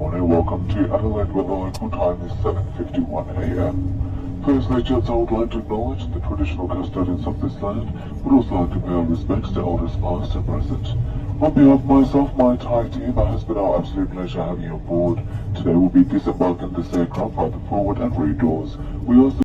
morning, welcome to Adelaide, where the local time is 7:51 a.m. Firstly, gents, I would like to acknowledge the traditional custodians of this land, but also like to pay our respects to elders past and present. On behalf of myself, my entire team, it has been our absolute pleasure having you on board. Today we'll be disembarking this aircraft by the forward and rear doors. We also